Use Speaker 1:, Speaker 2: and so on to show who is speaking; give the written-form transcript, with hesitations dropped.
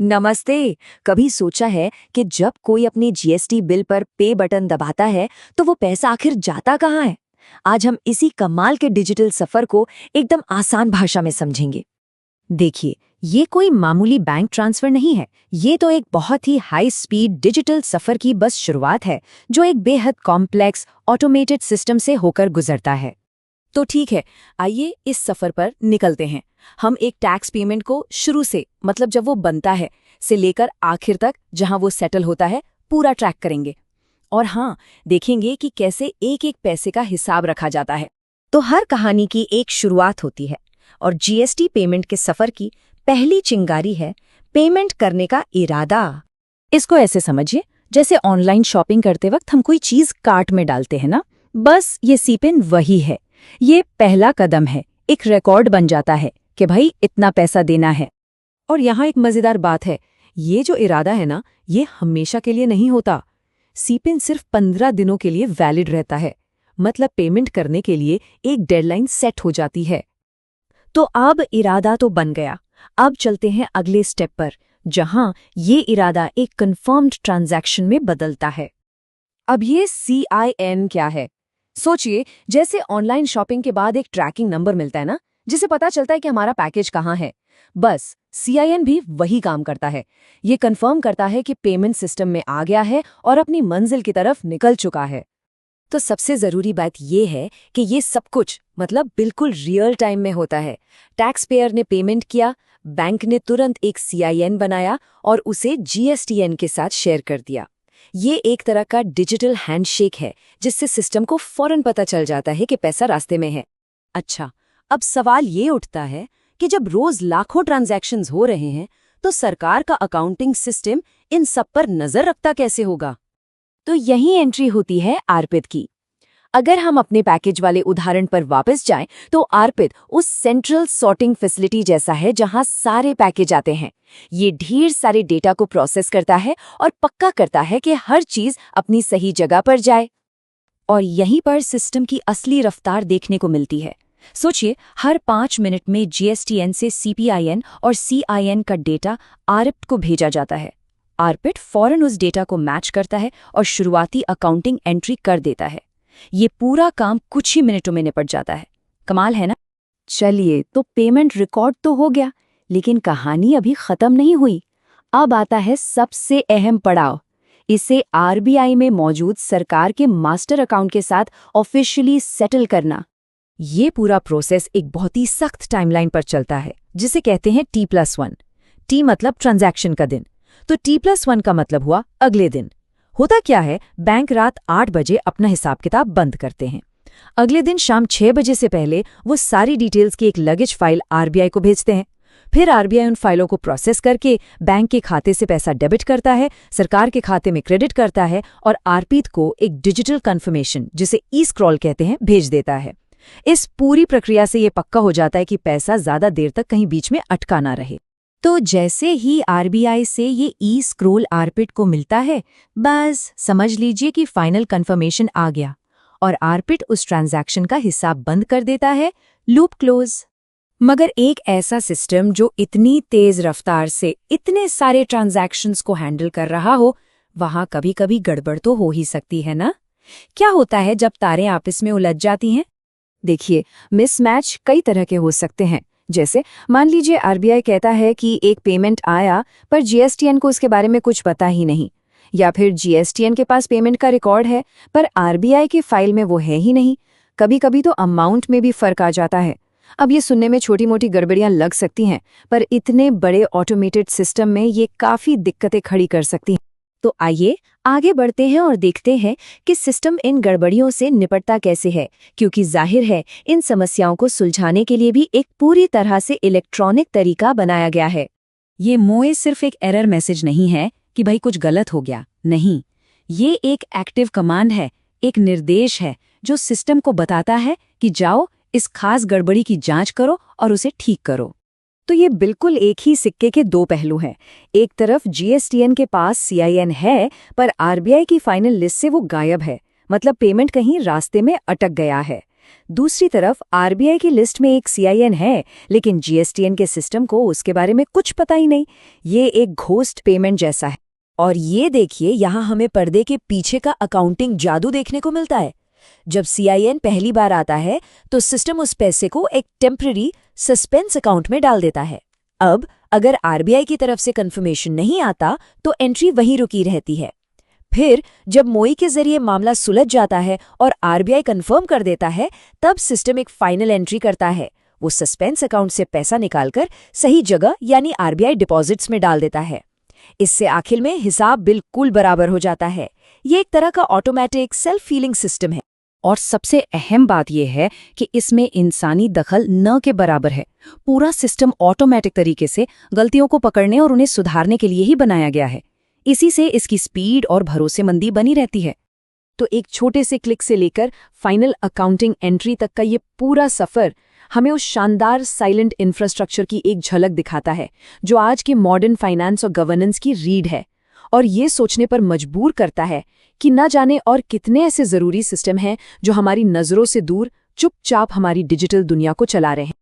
Speaker 1: नमस्ते। कभी सोचा है कि जब कोई अपने जीएसटी बिल पर पे बटन दबाता है तो वो पैसा आखिर जाता कहाँ है? आज हम इसी कमाल के डिजिटल सफर को एकदम आसान भाषा में समझेंगे।
Speaker 2: देखिए, ये कोई मामूली बैंक ट्रांसफर नहीं है। ये तो एक बहुत ही हाई स्पीड डिजिटल सफर की बस शुरुआत है, जो एक बेहद कॉम्प्लेक्स ऑटोमेटेड सिस्टम से होकर गुजरता है।
Speaker 1: तो ठीक है, आइए इस सफर पर निकलते हैं। हम एक टैक्स पेमेंट को शुरू से, मतलब जब वो बनता है, से लेकर आखिर तक जहां वो सेटल होता है, पूरा ट्रैक करेंगे। और हाँ, देखेंगे कि कैसे एक एक पैसे का हिसाब रखा जाता है।
Speaker 2: तो हर कहानी की एक शुरुआत होती है, और जीएसटी पेमेंट के सफर की पहली चिंगारी है पेमेंट करने का इरादा। इसको ऐसे समझिए, जैसे ऑनलाइन शॉपिंग करते वक्त हम कोई चीज कार्ट में डालते हैं ना, बस ये सीपिन वही है। ये पहला कदम है, एक रिकॉर्ड बन जाता है कि भाई इतना पैसा देना है।
Speaker 1: और यहाँ एक मजेदार बात है, ये जो इरादा है ना, ये हमेशा के लिए नहीं होता। सीपिन सिर्फ 15 दिनों के लिए वैलिड रहता है। मतलब पेमेंट करने के लिए एक डेडलाइन सेट हो जाती है।
Speaker 2: तो अब इरादा तो बन गया, अब चलते हैं अगले स्टेप पर, जहां ये इरादा एक कंफर्म्ड ट्रांजैक्शन में बदलता है।
Speaker 1: अब ये CIN क्या है? सोचिए, जैसे ऑनलाइन शॉपिंग के बाद एक ट्रैकिंग नंबर मिलता है ना, जिसे पता चलता है कि हमारा पैकेज कहाँ है। बस CIN भी वही काम करता है। ये कंफर्म करता है कि पेमेंट सिस्टम में आ गया है और अपनी मंजिल की तरफ निकल चुका है। तो सबसे जरूरी बात ये है कि ये सब कुछ मतलब बिल्कुल रियल टाइम में होता है। टैक्स पेयर ने पेमेंट किया, बैंक ने तुरंत एक CIN बनाया और उसे GSTN के साथ शेयर कर दिया। ये एक तरह का डिजिटल हैंडशेक है, जिससे सिस्टम को फौरन पता चल जाता है कि पैसा रास्ते में है। अच्छा, अब सवाल ये उठता है कि जब रोज लाखों ट्रांजैक्शंस हो रहे हैं, तो सरकार का अकाउंटिंग सिस्टम इन सब पर नजर रखता कैसे होगा? तो यही एंट्री होती है आर्पित की। अगर हम अपने पैकेज वाले उदाहरण पर वापस जाएं, तो आर्पित उस सेंट्रल सॉर्टिंग फैसिलिटी जैसा है जहां सारे पैकेज आते हैं। ये ढेर सारे डेटा को प्रोसेस करता है और पक्का करता है कि हर चीज अपनी सही जगह पर जाए। और यहीं पर सिस्टम की असली रफ्तार देखने को मिलती है। सोचिए, हर 5 मिनट में GSTN से CPIN और CIN का डेटा आर्पित को भेजा जाता है। आर्पित फौरन उस डेटा को मैच करता है और शुरुआती अकाउंटिंग एंट्री कर देता है। ये पूरा काम कुछ ही मिनटों में निपट जाता है। कमाल है ना? चलिए, तो पेमेंट रिकॉर्ड तो हो गया, लेकिन कहानी अभी खत्म नहीं हुई। अब आता है सबसे अहम पड़ाव, इसे RBI में मौजूद सरकार के मास्टर अकाउंट के साथ ऑफिशियली सेटल करना। ये पूरा प्रोसेस एक बहुत ही सख्त टाइमलाइन पर चलता है, जिसे कहते हैं T+1। T मतलब ट्रांजैक्शन का दिन, तो T+1 का मतलब हुआ अगले दिन। होता क्या है, बैंक रात 8 बजे अपना हिसाब किताब बंद करते हैं। अगले दिन शाम 6 बजे से पहले वो सारी डिटेल्स की एक लगेज फाइल RBI को भेजते हैं। फिर RBI उन फाइलों को प्रोसेस करके बैंक के खाते से पैसा डेबिट करता है, सरकार के खाते में क्रेडिट करता है और आर्पित को एक डिजिटल कन्फर्मेशन, जिसे ई-स्क्रॉल कहते हैं, भेज देता है। इस पूरी प्रक्रिया से ये पक्का हो जाता है कि पैसा ज्यादा देर तक कहीं बीच में अटका ना रहे। तो जैसे ही RBI से ये ई-स्क्रॉल आर्पित को मिलता है, बस समझ लीजिए कि फाइनल कंफर्मेशन आ गया और आर्पित उस ट्रांजैक्शन का हिसाब बंद कर देता है। Loop close. मगर एक ऐसा सिस्टम जो इतनी तेज रफ्तार से इतने सारे ट्रांजैक्शंस को हैंडल कर रहा हो, वहां कभी-कभी गड़बड़ तो हो ही सकती है ना? क्या होता है जब तारें आपस में उलझ जाती हैं? देखिए, मिसमैच कई तरह के हो सकते हैं। जैसे मान लीजिए RBI कहता है कि एक पेमेंट आया, पर GSTN को उसके बारे में कुछ पता ही नहीं, या फिर GSTN के पास पेमेंट का रिकॉर्ड है पर RBI की फाइल में वो है ही नहीं। कभी कभी तो अमाउंट में भी फर्क आ जाता है। अब ये सुनने में छोटी मोटी गड़बड़ियां लग सकती हैं, पर इतने बड़े ऑटोमेटेड सिस्टम में ये काफी दिक्कतें खड़ी कर सकती हैं। तो आइए आगे बढ़ते हैं और देखते हैं कि सिस्टम इन गड़बड़ियों से निपटता कैसे है, क्योंकि जाहिर है इन समस्याओं को सुलझाने के लिए भी एक पूरी तरह से इलेक्ट्रॉनिक तरीका बनाया गया है।
Speaker 2: ये मोए सिर्फ एक एरर मैसेज नहीं है कि भाई कुछ गलत हो गया, नहीं। ये एक एक्टिव कमांड है, एक निर्देश है जो सिस्टम को बताता है कि जाओ इस खास गड़बड़ी की जांच करो और उसे ठीक करो।
Speaker 1: तो ये बिल्कुल एक ही सिक्के के दो पहलू हैं। एक तरफ GSTN के पास CIN है, पर RBI की फाइनल लिस्ट से वो गायब है, मतलब पेमेंट कहीं रास्ते में अटक गया है।
Speaker 2: दूसरी तरफ आरबीआई की लिस्ट में एक सीआईएन है, लेकिन जीएसटीएन के सिस्टम को उसके बारे में कुछ पता ही नहीं। ये एक घोस्ट पेमेंट जैसा है। और ये देखिए, यहाँ हमें पर्दे के पीछे का अकाउंटिंग जादू देखने को मिलता है। जब सीआईएन पहली बार आता है तो सिस्टम उस पैसे को एक टेम्पररी सस्पेंस अकाउंट में डाल देता है। अब अगर आरबीआई की तरफ से कंफर्मेशन नहीं आता तो एंट्री वहीं रुकी रहती है। फिर जब मोई के जरिए मामला सुलझ जाता है और आरबीआई कंफर्म कर देता है, तब सिस्टम एक फाइनल एंट्री करता है। वो सस्पेंस अकाउंट से पैसा निकालकर सही जगह यानी आरबीआई डिपॉजिट्स में डाल देता है। इससे आखिर में हिसाब बिल्कुल बराबर हो जाता है। ये एक तरह का ऑटोमेटिक सेल्फ फीलिंग सिस्टम है।
Speaker 1: और सबसे अहम बात यह है कि इसमें इंसानी दखल न के बराबर है। पूरा सिस्टम ऑटोमेटिक तरीके से गलतियों को पकड़ने और उन्हें सुधारने के लिए ही बनाया गया है। इसी से इसकी स्पीड और भरोसेमंदी बनी रहती है। तो एक छोटे से क्लिक से लेकर फाइनल अकाउंटिंग एंट्री तक का ये पूरा सफ़र हमें उस शानदार साइलेंट इंफ्रास्ट्रक्चर की एक झलक दिखाता है जो आज के मॉडर्न फाइनेंस और गवर्नेंस की रीढ़ है, और ये सोचने पर मजबूर करता है कि न जाने और कितने ऐसे ज़रूरी सिस्टम हैं जो हमारी नज़रों से दूर चुपचाप हमारी डिजिटल दुनिया को चला रहे हैं।